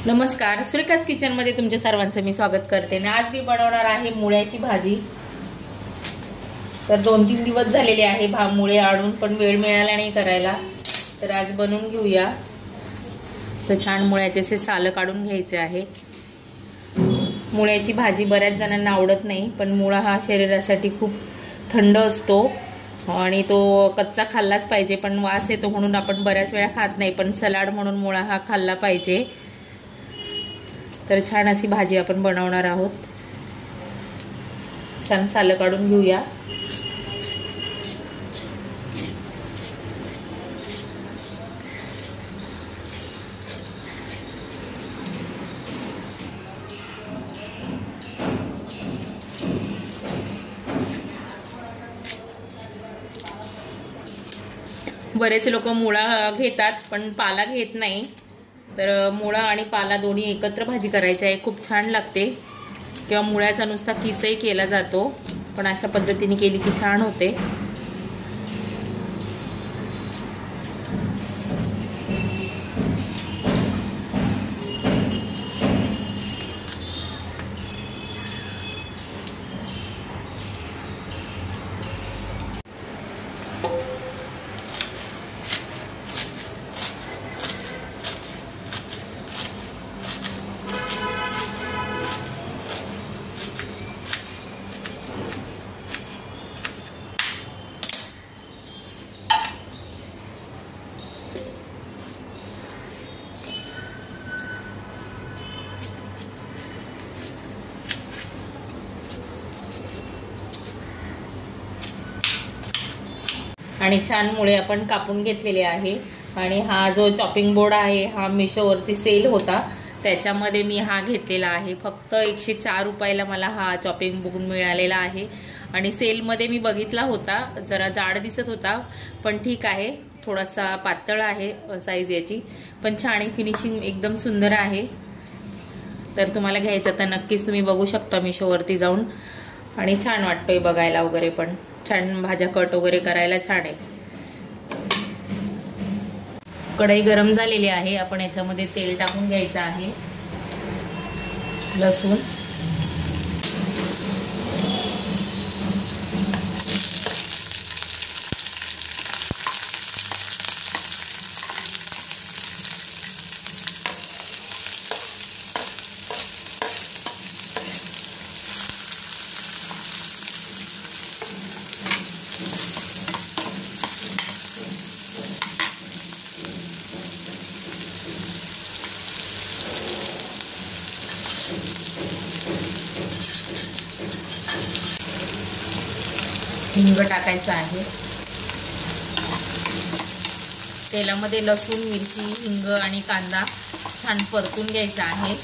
नमस्कार, सुरेखास किचन मध्ये तुमच्या सर्वांचं मी स्वागत करते। आज मी बनवणार आहे मुळ्याची भाजी। तर 2-3 दिवस झालेले आहे मुळे आणून, पण वेळ मिळाला नाही करायला, तर आज बनवून घेऊया। तर छान मुळ्याचे असे साल काढून घ्यायचे आहे। मुळ्याची भाजी बऱ्याच जणांना आवडत नाही, पण मुळा हा शरीरासाठी खूप थंड असतो आणि तो कच्चा खाल्लाच पाहिजे, पण वास येतो म्हणून आपण बऱ्याच वेळा खात नाही, पण सलाड म्हणून मुळा हा खाल्ला पाहिजे। तर छान अशी भाजी आपण बनवणार आहोत। छान साल काढून घेऊया। बरेच लोक मुळा घेतात पण पाला घेत नाही, तर मुळा आणि पाला दोन्ही एकत्र भाजी करायची आहे, खूप छान लागते। किंवा मुळ्याचा नुसता किसही केला जातो, पण अशा पद्धतीने केली की छान होते। आणि छान मुळे आपण कापून घेतलेले आहे। आणि हा जो चॉपिंग बोर्ड आहे हा मिशोवरती सेल होता, त्याच्यामध्ये मी हा घेतलेला आहे। फक्त 104 रुपयाला मला हा चॉपिंग बोर्ड मिळालेला आहे। आणि सेलमध्ये मी बघितला होता, जरा जाड दिसत होता, पण ठीक आहे, थोडासा पातळ आहे साईज याची, पण छान फिनिशिंग एकदम सुंदर आहे। तर तुम्हाला घ्यायचं तर नक्कीच तुम्ही बघू शकता मिशोवरती जाऊन। आणि छान वाटतोय बघायला वगैरे, पण छान भाज्या कट वगैरे करायला छान आहे। कढई गरम झालेली आहे, आपण याच्यामध्ये तेल टाकून घ्यायचं आहे। लसूण, हिंग टाकायचं आहे। तेलामध्ये लसूण, मिरची, हिंग आणि कांदा छान परतून घ्यायचा आहे।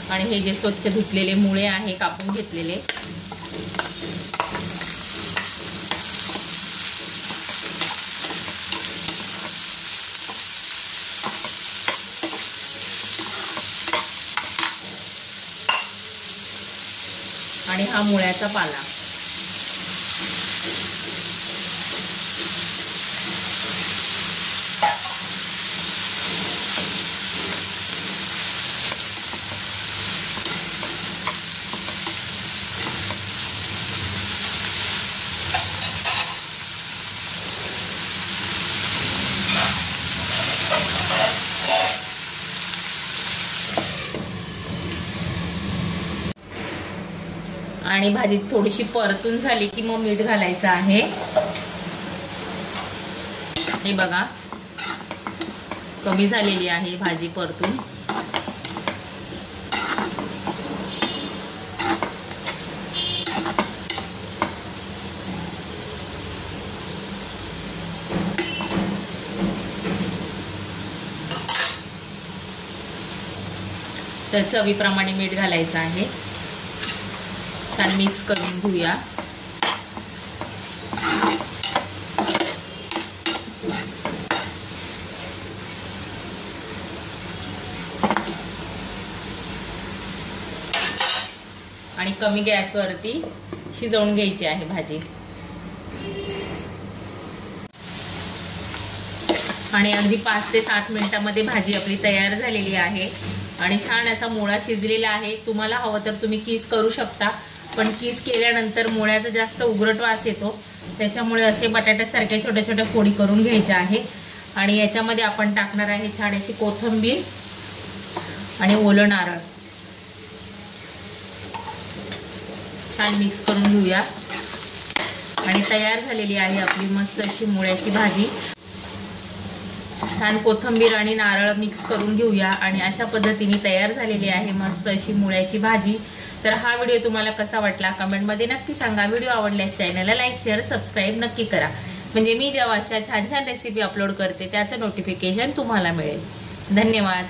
आणि हे जे स्वच्छ धुतलेले मुळे आहे कापून घेतलेले, आणि हा मुळ्याचा पाला, आणि भाजी थोडीशी परतून झाली की मग मीठ घालायचं आहे। हे बघा, कमी झालेली आहे भाजी परतून। तर चवीप्रमाणे मीठ घालायचं आहे। छान मिक्स करून घेऊया। आणि कमी गॅसवरती शिजवून घ्यायची आहे भाजी। आणि अगदी 5 ते 7 मिनिटांमध्ये भाजी आपली तयार झालेली आहे आणि छान असा मुळा शिजलेला आहे। तुम्हाला हवं तर तुम्ही किस करू शकता, पण किस केल्यानंतर मुळ्याचा जास्त उग्रट वास येतो, त्याच्यामुळे असे बटाट्यासारख्या छोट्या छोट्या फोडी करून घ्यायच्या आहे। आणि याच्यामध्ये आपण टाकणार आहे छान अशी कोथिंबीर आणि ओलं नारळ, छान मिक्स करून घेऊया आणि तयार झालेली आहे आपली मस्त अशी मुळ्याची भाजी। छान कोथिंबीर आणि नारळ मिक्स करून घेऊया आणि अशा पद्धतीने तयार झालेली आहे मस्त अशी मुळ्याची भाजी। तर हा व्हिडिओ तुम्हाला कसा वाटला कमेंटमध्ये नक्की सांगा। व्हिडिओ आवडल्यास चॅनलला लाईक शेअर सबस्क्राईब नक्की करा, म्हणजे मी जेव्हा अशा छान छान रेसिपी अपलोड करते त्याचं नोटिफिकेशन तुम्हाला मिळेल। धन्यवाद।